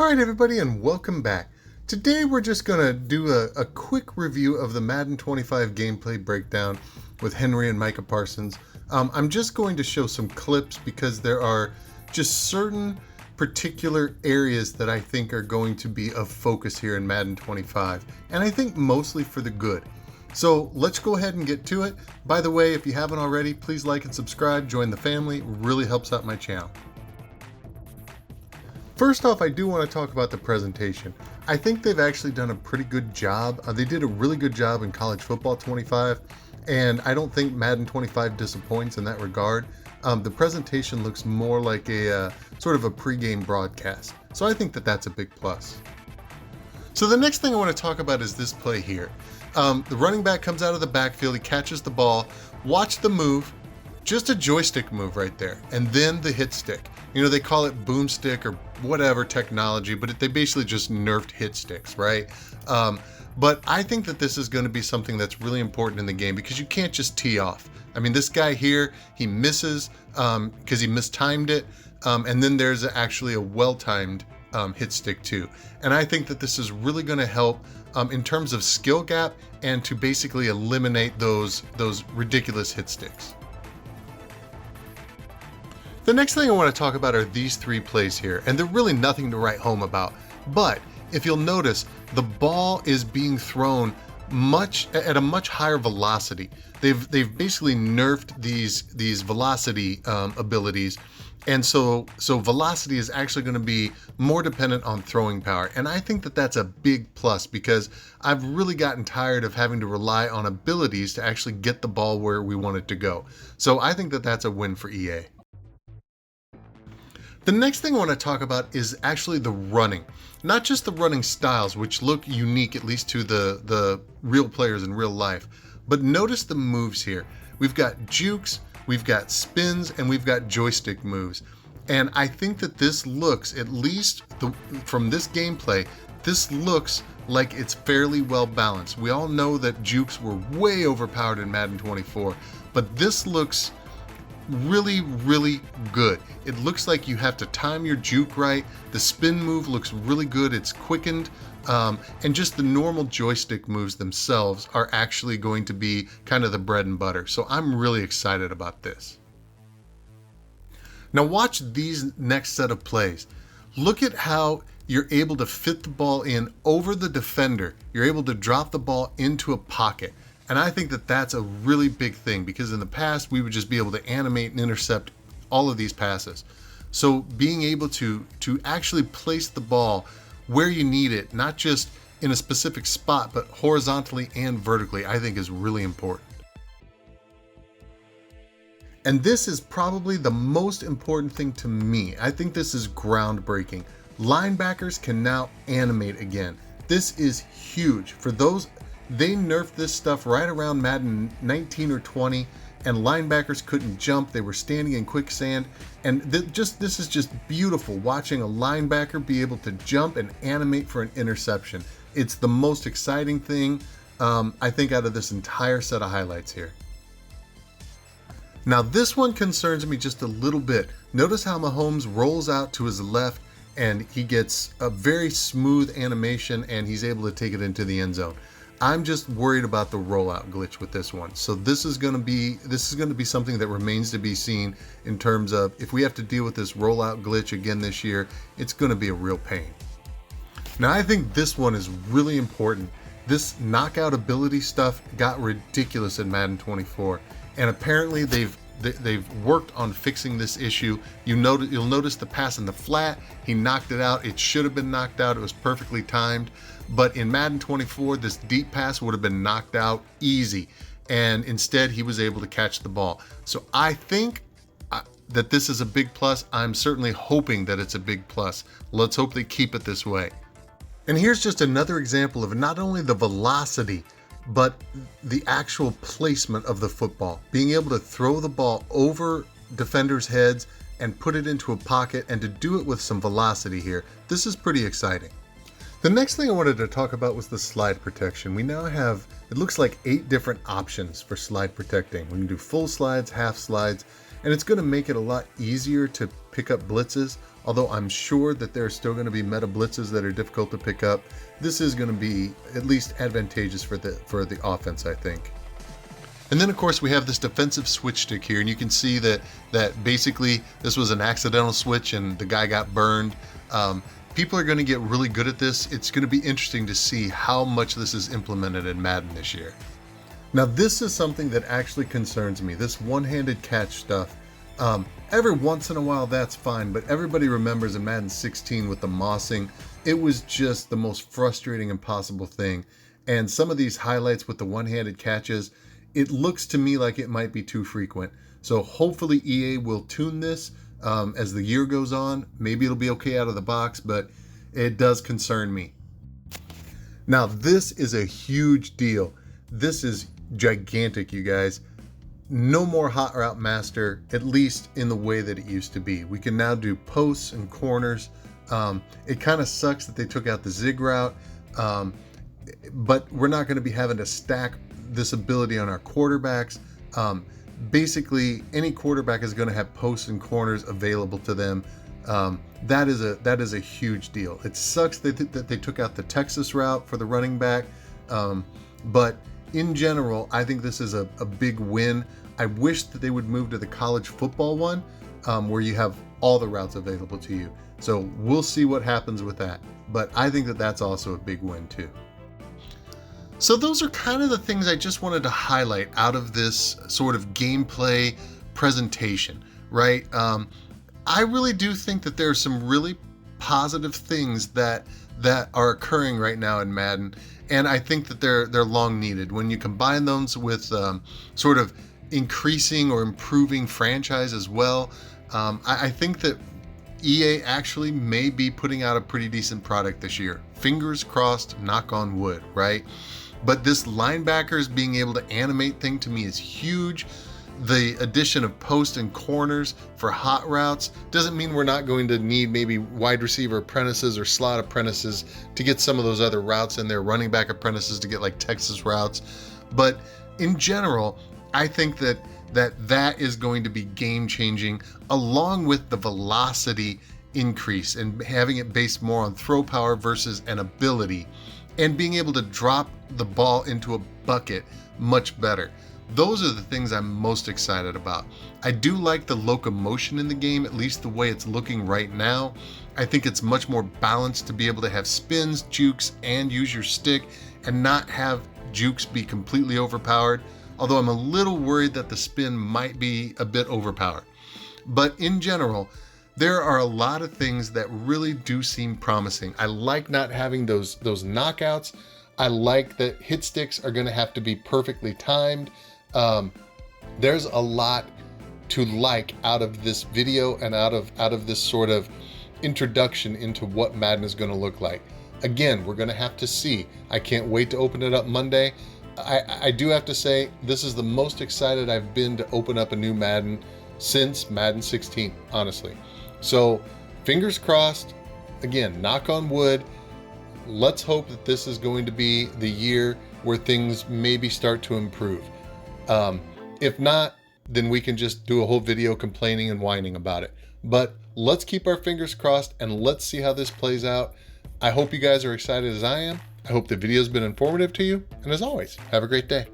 Alright everybody, and welcome back. Today we're just going to do a quick review of the Madden 25 gameplay breakdown with Henry and Micah Parsons. I'm just going to show some clips because there are just certain particular areas that I think are going to be of focus here in Madden 25, and I think mostly for the good. So let's go ahead and get to it. By the way, if you haven't already, please like and subscribe, join the family, it really helps out my channel. First off, I do want to talk about the presentation. I think they've actually done a pretty good job. They did a really good job in College Football 25, and I don't think Madden 25 disappoints in that regard. The presentation looks more like a sort of a pregame broadcast, so I think that that's a big plus. So the next thing I want to talk about is this play here. The running back comes out of the backfield, he catches the ball, watch the move, just a joystick move right there, and then the hit stick. You know, they call it boomstick or whatever technology, but they basically just nerfed hit sticks, right? But I think that this is going to be something that's really important in the game because you can't just tee off. I mean, this guy here, he misses because he mistimed it, and then there's actually a well-timed hit stick too. And I think that this is really going to help in terms of skill gap and to basically eliminate those ridiculous hit sticks. The next thing I want to talk about are these three plays here, and they're really nothing to write home about. But if you'll notice, the ball is being thrown at a much higher velocity. They've basically nerfed these velocity abilities, and so velocity is actually going to be more dependent on throwing power. And I think that that's a big plus because I've really gotten tired of having to rely on abilities to actually get the ball where we want it to go. So I think that that's a win for EA. The next thing I want to talk about is actually the running. Not just the running styles, which look unique, at least to the real players in real life, but notice the moves here. We've got jukes, we've got spins, and we've got joystick moves. And I think that this looks, at least from this gameplay, this looks like it's fairly well balanced. We all know that jukes were way overpowered in Madden 24, but this looks really good. It looks like you have to time your juke right. The spin move looks really good. It's quickened, and just the normal joystick moves themselves are actually going to be kind of the bread and butter. So I'm really excited about this. Now watch these next set of plays. Look at how you're able to fit the ball in over the defender. You're able to drop the ball into a pocket. And I think that that's a really big thing because in the past we would just be able to animate and intercept all of these passes. So being able to actually place the ball where you need it, not just in a specific spot, but horizontally and vertically, I think is really important. And this is probably the most important thing to me. I think this is groundbreaking. Linebackers can now animate again. This is huge. For those, they nerfed this stuff right around Madden 19 or 20, and linebackers couldn't jump. They were standing in quicksand, and this is just beautiful watching a linebacker be able to jump and animate for an interception. It's the most exciting thing, I think, out of this entire set of highlights here. Now this one concerns me just a little bit. Notice how Mahomes rolls out to his left, and he gets a very smooth animation, and he's able to take it into the end zone. I'm just worried about the rollout glitch with this one. So this is going to be something that remains to be seen in terms of if we have to deal with this rollout glitch again this year, it's going to be a real pain. Now I think this one is really important. This knockout ability stuff got ridiculous in Madden 24, and apparently they've worked on fixing this issue. You'll notice the pass in the flat, he knocked it out. It should have been knocked out. It was perfectly timed. But in Madden 24, this deep pass would have been knocked out easy. And instead, he was able to catch the ball. So I think that this is a big plus. I'm certainly hoping that it's a big plus. Let's hope they keep it this way. And here's just another example of not only the velocity, but the actual placement of the football. Being able to throw the ball over defenders' heads and put it into a pocket, and to do it with some velocity here. This is pretty exciting. The next thing I wanted to talk about was the slide protection. We now have, it looks like 8 different options for slide protecting. We can do full slides, half slides, and it's going to make it a lot easier to pick up blitzes. Although I'm sure that there are still going to be meta blitzes that are difficult to pick up, this is going to be at least advantageous for the offense, I think. And then of course we have this defensive switch stick here, and you can see that basically this was an accidental switch and the guy got burned. People are going to get really good at this. It's going to be interesting to see how much this is implemented in Madden this year. Now this is something that actually concerns me, this one-handed catch stuff. Every once in a while that's fine, but everybody remembers in Madden 16 with the mossing, it was just the most frustrating, impossible thing. And some of these highlights with the one-handed catches, it looks to me like it might be too frequent. So hopefully EA will tune this as the year goes on. Maybe it'll be okay out of the box, but it does concern me. Now this is a huge deal. This is gigantic, you guys. No more hot route master, at least in the way that it used to be. We can now do posts and corners. It kind of sucks that they took out the zig route, but we're not going to be having to stack this ability on our quarterbacks. Basically, any quarterback is going to have posts and corners available to them. That is a huge deal. It sucks that they took out the Texas route for the running back, but in general, I think this is a big win. I wish that they would move to the college football one, where you have all the routes available to you. So we'll see what happens with that. But I think that that's also a big win too. So those are kind of the things I just wanted to highlight out of this sort of gameplay presentation, right? I really do think that there are some really positive things that are occurring right now in Madden. And I think that they're long needed. When you combine those with sort of increasing or improving franchise as well, I think that EA actually may be putting out a pretty decent product this year. Fingers crossed, knock on wood, right? But this linebackers being able to animate thing to me is huge. The addition of post and corners for hot routes doesn't mean we're not going to need maybe wide receiver apprentices or slot apprentices to get some of those other routes in there, running back apprentices to get like Texas routes. But in general, I think that is going to be game changing, along with the velocity increase and having it based more on throw power versus an ability, and being able to drop the ball into a bucket much better. Those are the things I'm most excited about. I do like the locomotion in the game, at least the way it's looking right now. I think it's much more balanced to be able to have spins, jukes, and use your stick, and not have jukes be completely overpowered. Although I'm a little worried that the spin might be a bit overpowered. But in general, there are a lot of things that really do seem promising. I like not having those knockouts. I like that hit sticks are going to have to be perfectly timed. There's a lot to like out of this video and out of this sort of introduction into what Madden is going to look like. Again, we're going to have to see. I can't wait to open it up Monday. I do have to say, this is the most excited I've been to open up a new Madden since Madden 16, honestly. So fingers crossed, again, knock on wood. Let's hope that this is going to be the year where things maybe start to improve. If not, then we can just do a whole video complaining and whining about it. But let's keep our fingers crossed and let's see how this plays out. I hope you guys are excited as I am. I hope the video has been informative to you. And as always, have a great day.